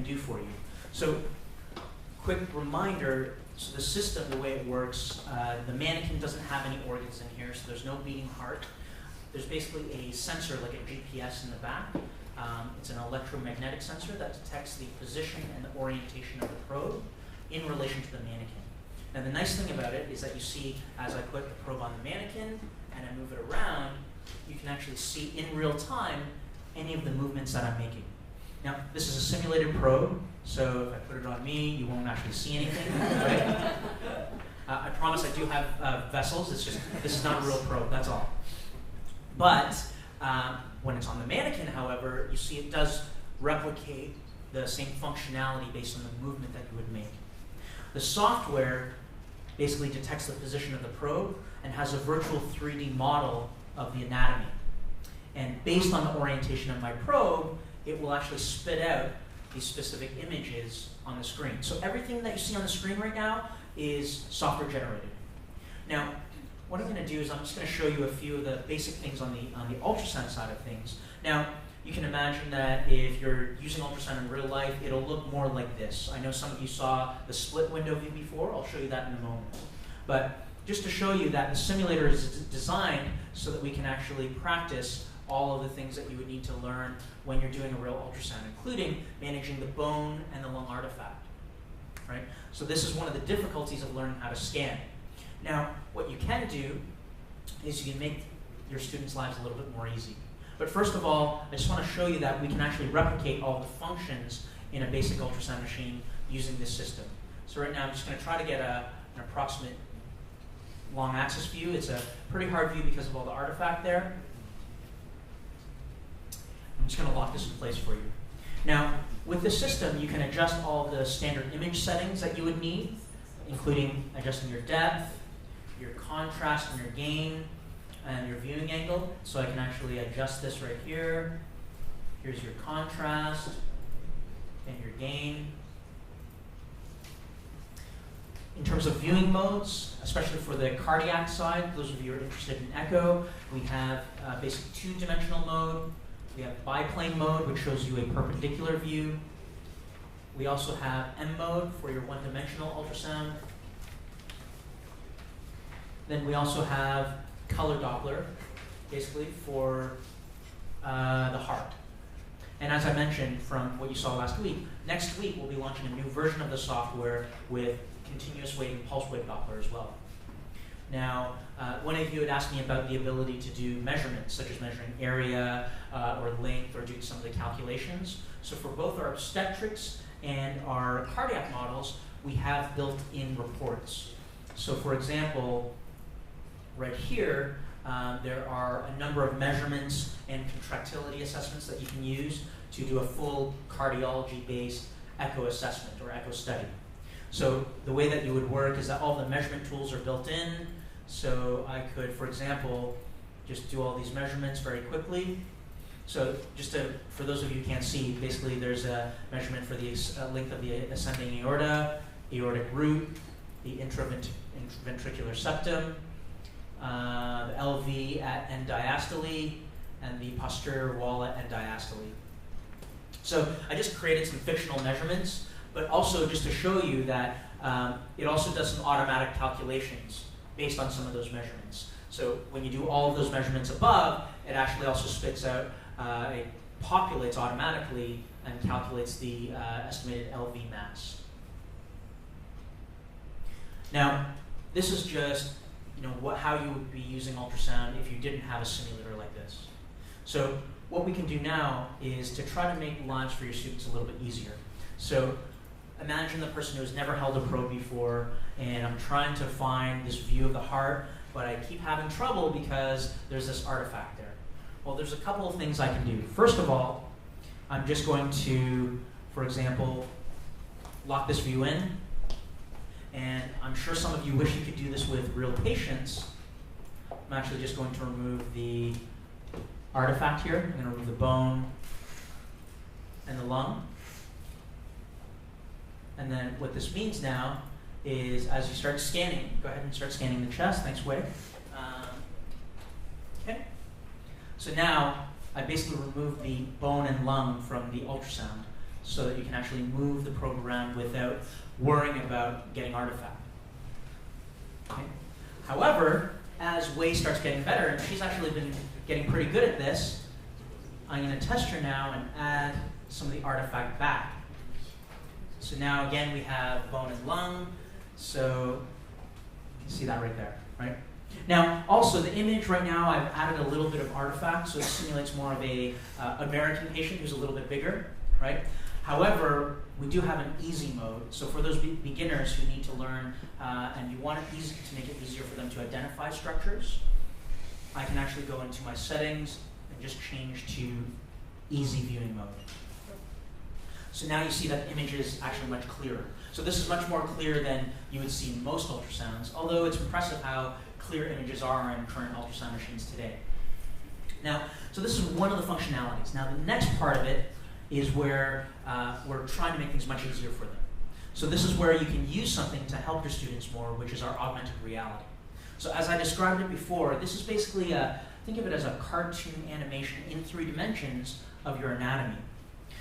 do for you. So, quick reminder, so the system, the way it works, the mannequin doesn't have any organs in here, so there's no beating heart. There's basically a sensor like a GPS in the back. It's an electromagnetic sensor that detects the position and the orientation of the probe in relation to the mannequin. Now the nice thing about it is that you see as I put the probe on the mannequin and I move it around, you can actually see in real time any of the movements that I'm making. Now this is a simulated probe, so if I put it on me, you won't actually see anything. Right? I promise I do have vessels, it's just, this is not a real probe, that's all. But when it's on the mannequin, however, you see it does replicate the same functionality based on the movement that you would make. The software basically detects the position of the probe and has a virtual 3D model of the anatomy. And based on the orientation of my probe, it will actually spit out these specific images on the screen. So everything that you see on the screen right now is software generated. Now, what I'm going to do is I'm just going to show you a few of the basic things on the ultrasound side of things. Now, you can imagine that if you're using ultrasound in real life, it'll look more like this. I know some of you saw the split window view before. I'll show you that in a moment. But just to show you that the simulator is designed so that we can actually practice all of the things that you would need to learn when you're doing a real ultrasound, including managing the bone and the lung artifact. Right? So this is one of the difficulties of learning how to scan. Now, what you can do is you can make your students' lives a little bit more easy. But first of all, I just want to show you that we can actually replicate all the functions in a basic ultrasound machine using this system. So right now I'm just going to try to get an approximate long axis view. It's a pretty hard view because of all the artifact there. I'm just going to lock this in place for you. Now, with the system, you can adjust all the standard image settings that you would need, including adjusting your depth, your contrast and your gain, and your viewing angle. So I can actually adjust this right here. Here's your contrast and your gain. In terms of viewing modes, especially for the cardiac side, those of you who are interested in echo, we have basic two-dimensional mode. We have biplane mode, which shows you a perpendicular view. We also have M mode for your one-dimensional ultrasound. Then we also have color Doppler, basically for the heart. And as I mentioned from what you saw last week, next week we'll be launching a new version of the software with continuous wave and pulse wave Doppler as well. Now, one of you had asked me about the ability to do measurements, such as measuring area or length or do some of the calculations. So for both our obstetrics and our cardiac models, we have built-in reports. So for example, right here, there are a number of measurements and contractility assessments that you can use to do a full cardiology-based echo assessment or echo study. So the way that you would work is that all the measurement tools are built in. So I could, for example, just do all these measurements very quickly. So just for those of you who can't see, basically there's a measurement for the length of the ascending aorta, aortic root, the intraventricular septum, the LV at end diastole, and the posterior wall at end diastole. So I just created some fictional measurements, but also just to show you that it also does some automatic calculations based on some of those measurements. So when you do all of those measurements above, it actually also spits out, it populates automatically and calculates the estimated LV mass. Now, this is just how you would be using ultrasound if you didn't have a simulator like this. So what we can do now is to try to make lives for your students a little bit easier. So imagine the person who has never held a probe before, and I'm trying to find this view of the heart, but I keep having trouble because there's this artifact there. Well, there's a couple of things I can do. First of all, I'm just going to, for example, lock this view in. And I'm sure some of you wish you could do this with real patients. I'm actually just going to remove the artifact here. I'm going to remove the bone and the lung. And then what this means now is as you start scanning, go ahead and start scanning the chest. Thanks, Wade. Okay. So now I basically removed the bone and lung from the ultrasound. so that you can actually move the probe around without worrying about getting artifact. Okay. However, as Wei starts getting better, and she's actually been getting pretty good at this, I'm going to test her now and add some of the artifact back. So now again we have bone and lung, so you can see that right there, right? Now also the image right now, I've added a little bit of artifact, so it simulates more of a American patient who's a little bit bigger, right? However, we do have an easy mode, so for those beginners who need to learn and you want it easy to make it easier for them to identify structures, I can actually go into my settings and just change to easy viewing mode. So now you see that the image is actually much clearer. So this is much more clear than you would see in most ultrasounds, although it's impressive how clear images are in current ultrasound machines today. Now, so this is one of the functionalities. Now the next part of it is where we're trying to make things much easier for them. So this is where you can use something to help your students more, which is our augmented reality. So as I described it before, this is basically think of it as a cartoon animation in 3 dimensions of your anatomy.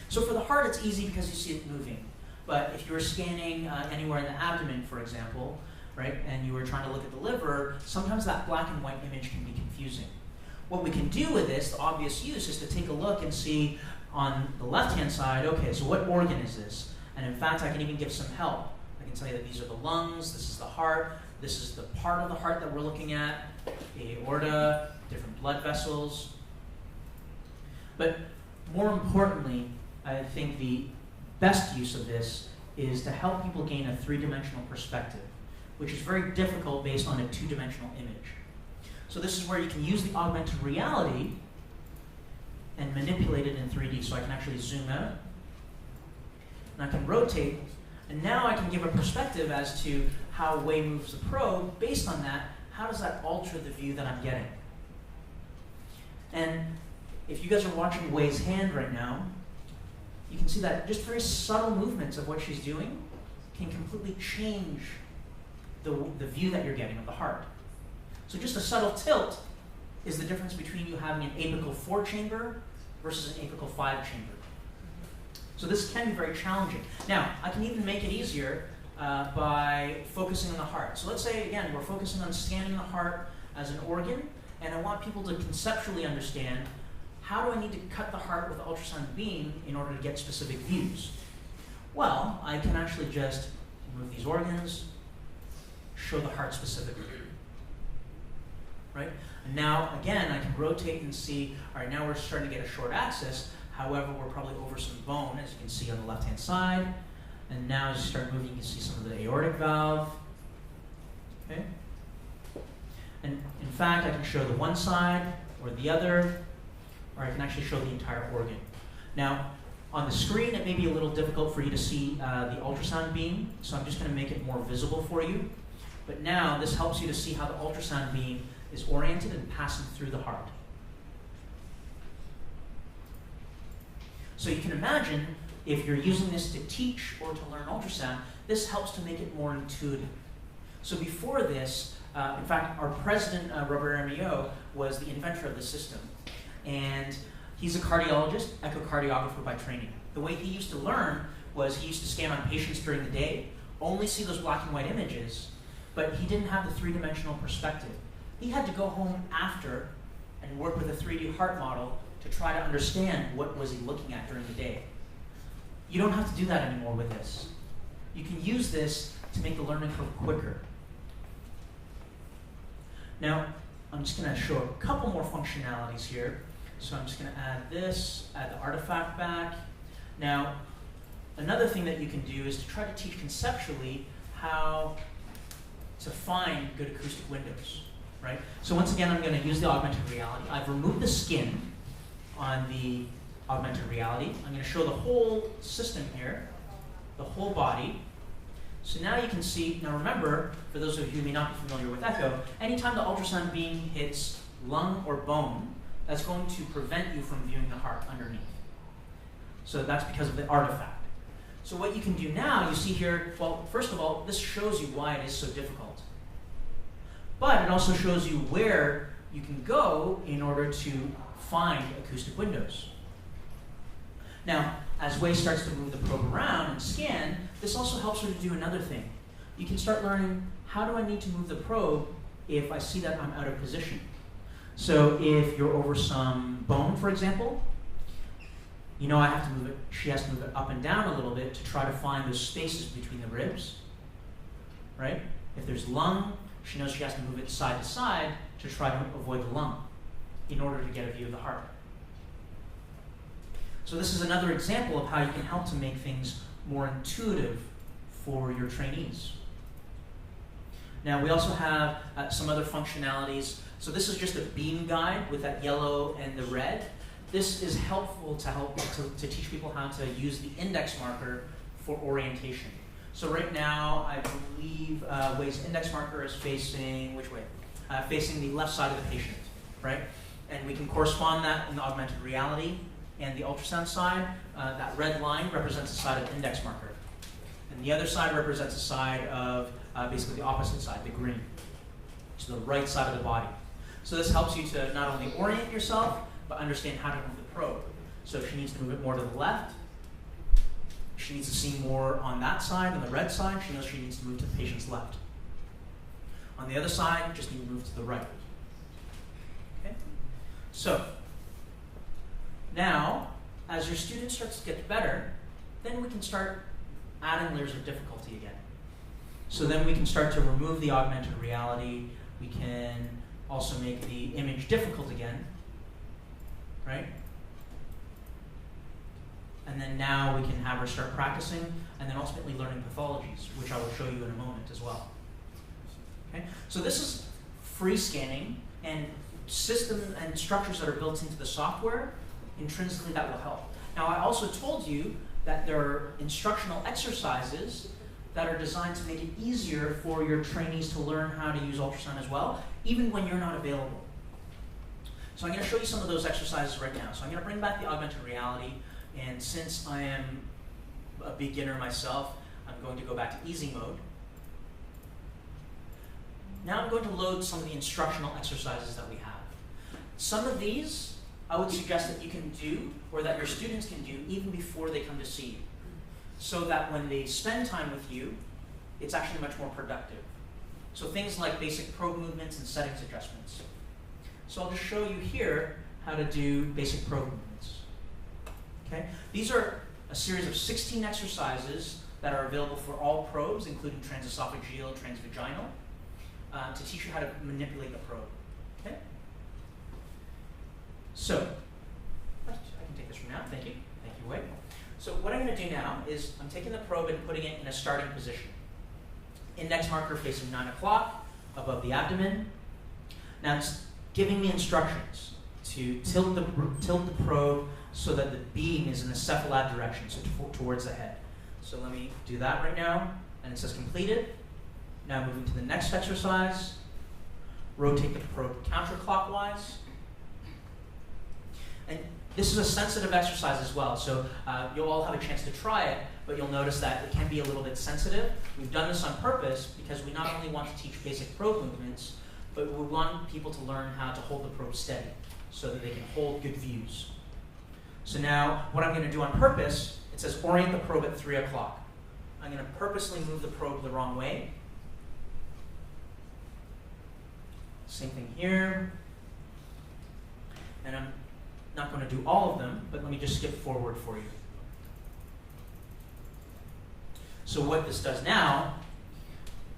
So for the heart, it's easy because you see it moving. But if you were scanning anywhere in the abdomen, for example, right, and you were trying to look at the liver, sometimes that black and white image can be confusing. What we can do with this, the obvious use, is to take a look and see on the left-hand side, okay, so what organ is this? And in fact, I can even give some help. I can tell you that these are the lungs, this is the heart, this is the part of the heart that we're looking at, the aorta, different blood vessels. But more importantly, I think the best use of this is to help people gain a 3-dimensional perspective, which is very difficult based on a 2-dimensional image. So this is where you can use the augmented reality and manipulate it in 3D. So I can actually zoom out, and I can rotate, and now I can give a perspective as to how Wei moves the probe. Based on that, how does that alter the view that I'm getting? And if you guys are watching Wei's hand right now, you can see that just very subtle movements of what she's doing can completely change the view that you're getting of the heart. So just a subtle tilt is the difference between you having an apical 4-chamber versus an apical 5-chamber. So this can be very challenging. Now, I can even make it easier by focusing on the heart. So let's say, again, we're focusing on scanning the heart as an organ, and I want people to conceptually understand, how do I need to cut the heart with the ultrasound beam in order to get specific views? Well, I can actually just remove these organs, show the heart specifically. Right? And now, again, I can rotate and see, all right, now we're starting to get a short axis. However, we're probably over some bone, as you can see on the left-hand side. And now as you start moving, you can see some of the aortic valve. Okay? And in fact, I can show the one side or the other, or I can actually show the entire organ. Now, on the screen, it may be a little difficult for you to see the ultrasound beam, so I'm just going to make it more visible for you. But now, this helps you to see how the ultrasound beam is oriented and passing through the heart. So you can imagine, if you're using this to teach or to learn ultrasound, this helps to make it more intuitive. So before this, in fact, our president, Robert Hermiot, was the inventor of the system. And he's a cardiologist, echocardiographer by training. The way he used to learn was he used to scan on patients during the day, only see those black and white images, but he didn't have the 3-dimensional perspective. He had to go home after and work with a 3D heart model to try to understand what was he looking at during the day. You don't have to do that anymore with this. You can use this to make the learning curve quicker. Now, I'm just going to show a couple more functionalities here. So I'm just going to add this, add the artifact back. Now, another thing that you can do is to try to teach conceptually how to find good acoustic windows, right? So once again, I'm going to use the augmented reality. I've removed the skin on the augmented reality. I'm going to show the whole system here, the whole body. So now you can see, now remember, for those of you who may not be familiar with echo, anytime the ultrasound beam hits lung or bone, that's going to prevent you from viewing the heart underneath. So that's because of the artifact. So what you can do now, you see here, well, first of all, this shows you why it is so difficult. But it also shows you where you can go in order to find acoustic windows. Now, as Wei starts to move the probe around and scan, this also helps her to do another thing. You can start learning, how do I need to move the probe if I see that I'm out of position? So if you're over some bone, for example, you know I have to move it, she has to move it up and down a little bit to try to find those spaces between the ribs, right? If there's lung, she knows she has to move it side to side to try to avoid the lung in order to get a view of the heart. So this is another example of how you can help to make things more intuitive for your trainees. Now we also have some other functionalities. So this is just a beam guide with that yellow and the red. This is helpful to teach people how to use the index marker for orientation. So right now, I believe Wei's index marker is facing, which way? Facing the left side of the patient, right? And we can correspond that in the augmented reality and the ultrasound side. That red line represents the side of the index marker. And the other side represents the side of basically the opposite side, the green. So the right side of the body. So this helps you to not only orient yourself, but understand how to move the probe. So if she needs to move it more to the left, she needs to see more on that side, on the red side, she knows she needs to move to the patient's left. On the other side, just need to move to the right. Okay? So, now, as your student starts to get better, then we can start adding layers of difficulty again. So then we can start to remove the augmented reality. We can also make the image difficult again, right? And then now we can have her start practicing and then ultimately learning pathologies, which I will show you in a moment as well. Okay? So this is free scanning and systems and structures that are built into the software. Intrinsically, that will help. Now, I also told you that there are instructional exercises that are designed to make it easier for your trainees to learn how to use ultrasound as well, even when you're not available. So I'm going to show you some of those exercises right now. So I'm going to bring back the augmented reality, and since I am a beginner myself, I'm going to go back to easy mode. Now I'm going to load some of the instructional exercises that we have. Some of these I would suggest that you can do, or that your students can do, even before they come to see you, so that when they spend time with you, it's actually much more productive. So things like basic probe movements and settings adjustments. So I'll just show you here how to do basic probe movements. Okay? These are a series of 16 exercises that are available for all probes, including transesophageal, transvaginal, to teach you how to manipulate the probe. Okay? So, I can take this from now. Thank you. Thank you, Wei. So what I'm going to do now is I'm taking the probe and putting it in a starting position. Index marker facing 9 o'clock above the abdomen. Now it's giving me instructions to tilt the probe so that the beam is in the cephalad direction, so towards the head. So let me do that right now, and it says completed. Now moving to the next exercise. Rotate the probe counterclockwise. And this is a sensitive exercise as well, so you'll all have a chance to try it, but you'll notice that it can be a little bit sensitive. We've done this on purpose because we not only want to teach basic probe movements, but we want people to learn how to hold the probe steady so that they can hold good views. So now, what I'm going to do on purpose, it says orient the probe at 3 o'clock. I'm going to purposely move the probe the wrong way. Same thing here. And I'm not going to do all of them, but let me just skip forward for you. So what this does now,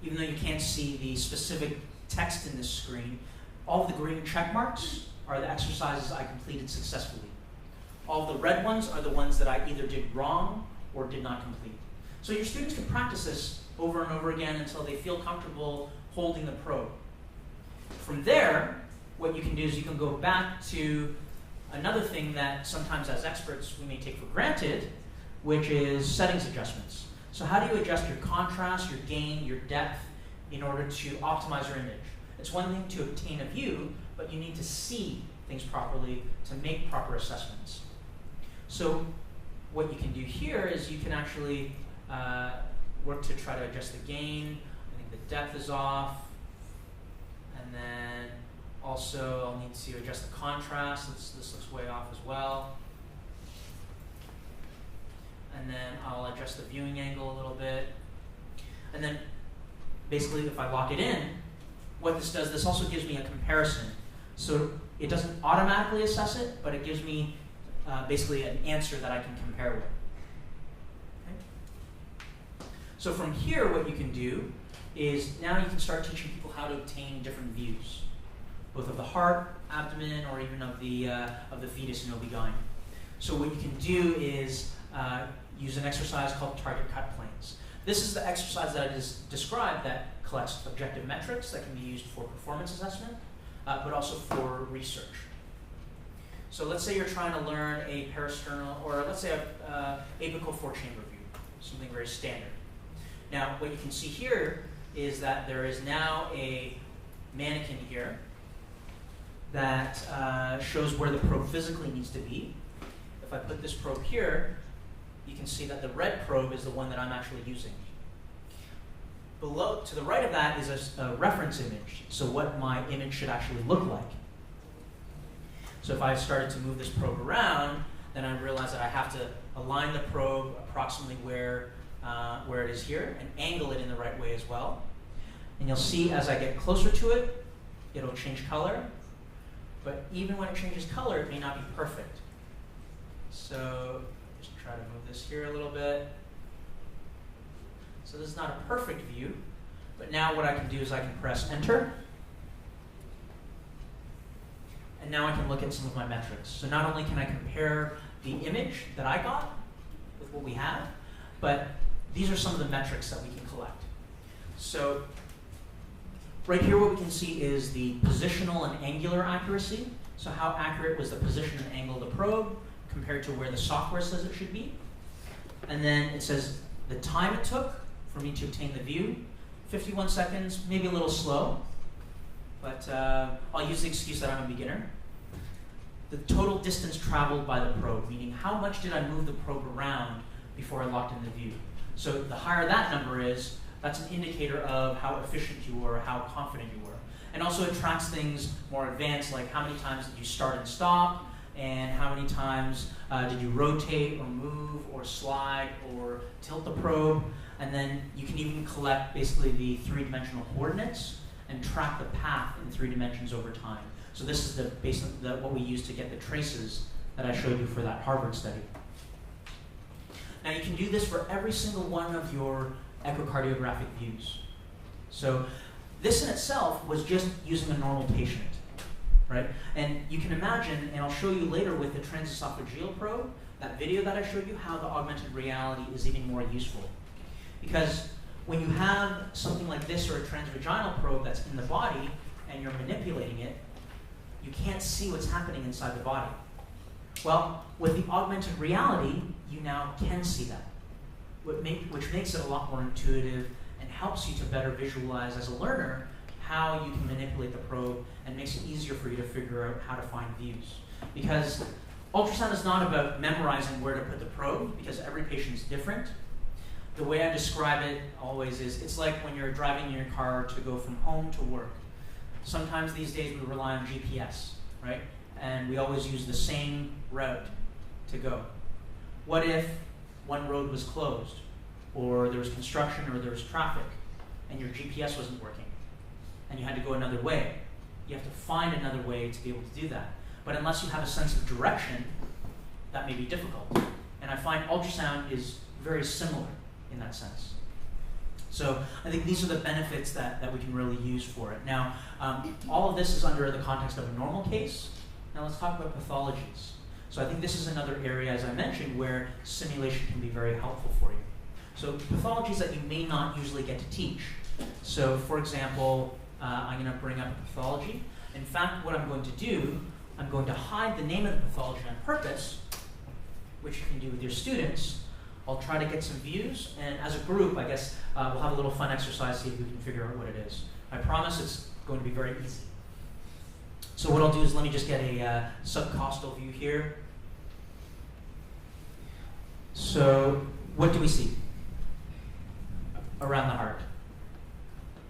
even though you can't see the specific text in this screen, all of the green check marks are the exercises I completed successfully. All of the red ones are the ones that I either did wrong or did not complete. So your students can practice this over and over again until they feel comfortable holding the probe. From there, what you can do is you can go back to another thing that sometimes as experts we may take for granted, which is settings adjustments. So how do you adjust your contrast, your gain, your depth in order to optimize your image? It's one thing to obtain a view, but you need to see things properly to make proper assessments. So what you can do here is you can actually work to try to adjust the gain. I think the depth is off. And then also I'll need to adjust the contrast. This looks way off as well. and then I'll adjust the viewing angle a little bit. And then basically if I lock it in, what this does, this also gives me a comparison. So it doesn't automatically assess it, but it gives me basically an answer that I can compare with. Okay? So from here, what you can do is now you can start teaching people how to obtain different views, both of the heart, abdomen, or even of the fetus in OB/GYN. So what you can do is use an exercise called target cut planes. This is the exercise that I just described that collects objective metrics that can be used for performance assessment, but also for research. So let's say you're trying to learn a parasternal, or let's say a apical four-chamber view, something very standard. Now, what you can see here is that there is now a mannequin here that shows where the probe physically needs to be. If I put this probe here, you can see that the red probe is the one that I'm actually using. Below, to the right of that is a reference image, so what my image should actually look like. So if I started to move this probe around, then I realize that I have to align the probe approximately where it is here and angle it in the right way as well. And you'll see as I get closer to it, it'll change color. But even when it changes color, it may not be perfect. So just try to move this here a little bit. So this is not a perfect view, but now what I can do is I can press enter. And now I can look at some of my metrics. So not only can I compare the image that I got with what we have, but these are some of the metrics that we can collect. So right here what we can see is the positional and angular accuracy. So how accurate was the position and angle of the probe compared to where the software says it should be. And then it says the time it took for me to obtain the view, 51 seconds, maybe a little slow, but I'll use the excuse that I'm a beginner. The total distance traveled by the probe, meaning how much did I move the probe around before I locked in the view. So the higher that number is, that's an indicator of how efficient you were, how confident you were. And also it tracks things more advanced, like how many times did you start and stop, and how many times did you rotate or move or slide or tilt the probe. And then you can even collect basically the three-dimensional coordinates and track the path in 3 dimensions over time. So this is what we use to get the traces that I showed you for that Harvard study. Now you can do this for every single one of your echocardiographic views. So this in itself was just using a normal patient, right? And you can imagine, and I'll show you later with the transesophageal probe, that video that I showed you, how the augmented reality is even more useful. Because when you have something like this or a transvaginal probe that's in the body and you're manipulating it, you can't see what's happening inside the body. Well, with the augmented reality, you now can see that, which makes it a lot more intuitive and helps you to better visualize as a learner how you can manipulate the probe and makes it easier for you to figure out how to find views. Because ultrasound is not about memorizing where to put the probe, because every patient is different. The way I describe it always is, it's like when you're driving in your car to go from home to work. Sometimes these days we rely on GPS, right? And we always use the same route to go. What if one road was closed, or there was construction, or there was traffic, and your GPS wasn't working, and you had to go another way? You have to find another way to be able to do that. But unless you have a sense of direction, that may be difficult. And I find ultrasound is very similar in that sense. So I think these are the benefits that we can really use for it. Now, all of this is under the context of a normal case. Now let's talk about pathologies. So I think this is another area, as I mentioned, where simulation can be very helpful for you. So pathologies that you may not usually get to teach. So for example, I'm going to bring up a pathology. In fact, what I'm going to do, I'm going to hide the name of the pathology on purpose, which you can do with your students. I'll try to get some views, and as a group, I guess we'll have a little fun exercise, see if we can figure out what it is. I promise it's going to be very easy. So what I'll do is let me just get a subcostal view here. So what do we see around the heart?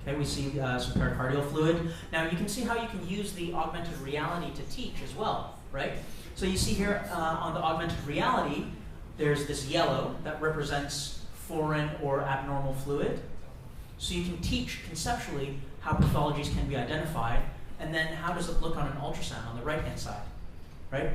Okay, we see some pericardial fluid. Now you can see how you can use the augmented reality to teach as well, right? So you see here on the augmented reality, there's this yellow that represents foreign or abnormal fluid. So you can teach conceptually how pathologies can be identified, and then how does it look on an ultrasound on the right-hand side, right?